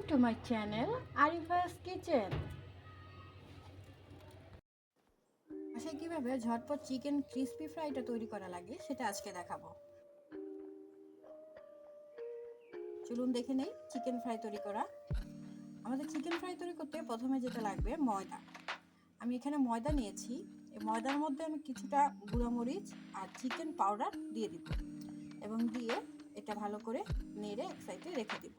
to my channel Arifa's Kitchen. বাসায় কিভাবে ঝটপট চিকেন ক্রিসপি ফ্রাইটা তৈরি করা লাগে সেটা আজকে দেখাবো। চলুন দেখে নেই চিকেন ফ্রাই তৈরি করা। আমাদের চিকেন ফ্রাই তৈরি করতে প্রথমে যেটা লাগবে ময়দা। আমি এখানে ময়দা নিয়েছি। এই ময়দার মধ্যে আমি কিছুটা গুঁড়ামরিচ আর চিকেন পাউডার দিয়ে দিব এবং দিয়ে এটা ভালো করে নেড়ে এক সাইডে রেখে দিব।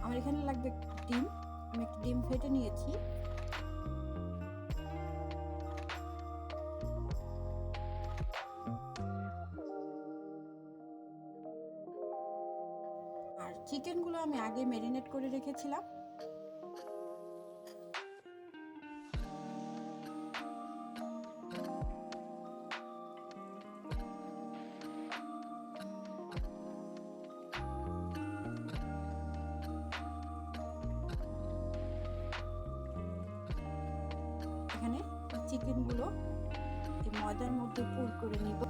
আমার এখানে লাগবে ডিম। আমি একটা ডিম ফেটে নিয়েছি। আর চিকেনগুলো আমি আগে ম্যারিনেট করে রেখেছিলাম। এখানে চিকেনগুলো এই ময়দার মধ্যে পুর করে নিব।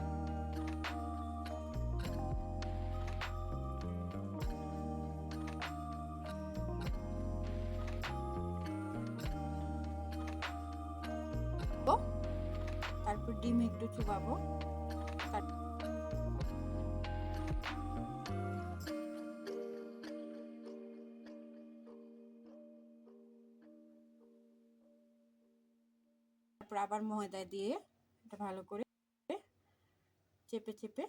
তারপর ডিম একটু চুবাবো। তারপর আবার ময়দা দিয়ে এটা ভালো করে চেপে চেপে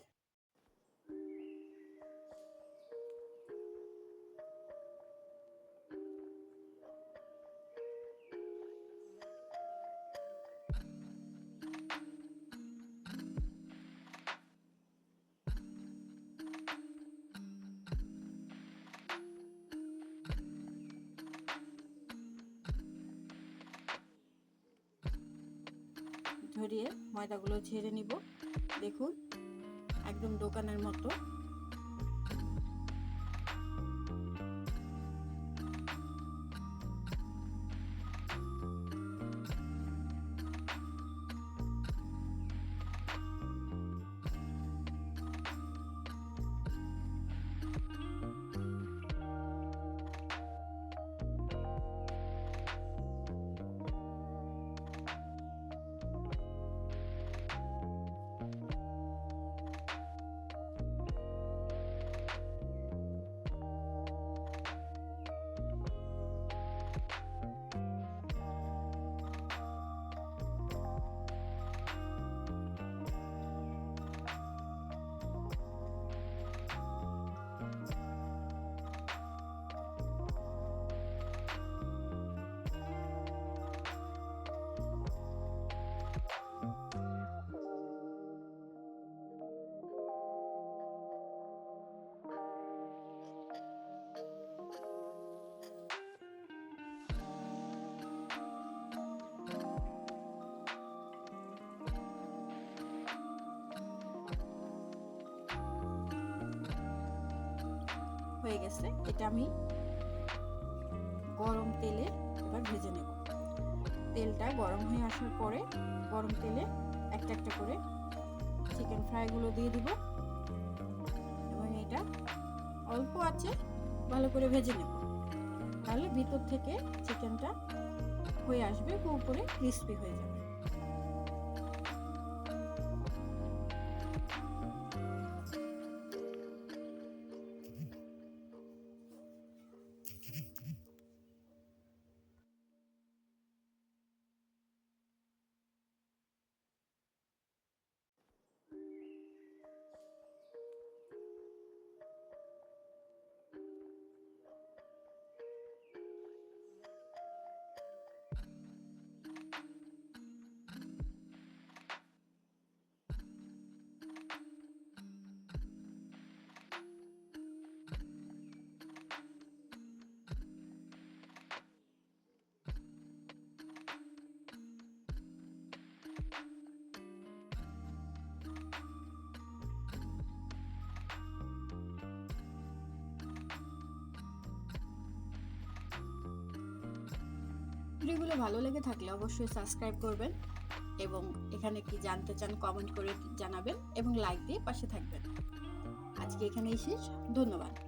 ধরিয়ে ময়দাগুলো ঝেড়ে নিব। দেখুন একদম দোকানের মতো। হয়ে গেছে। এটা আমি গরম তেলে এবার ভেজে নেব। তেলটা গরম হয়ে আসার পরে গরম তেলে একটা একটা করে চিকেন ফ্রাইগুলো দিয়ে দিব এবং এটা অল্প আছে ভালো করে ভেজে নেব। তাহলে ভিতর থেকে চিকেনটা হয়ে আসবে, উপরে ক্রিস্পি হয়ে যাবে। ভিডিওগুলো ভালো লেগে থাকলে অবশ্যই সাবস্ক্রাইব করবেন এবং এখানে কি জানতে চান কমেন্ট করে জানাবেন এবং লাইক দিয়ে পাশে থাকবেন। আজকে এখানেই শেষ। ধন্যবাদ।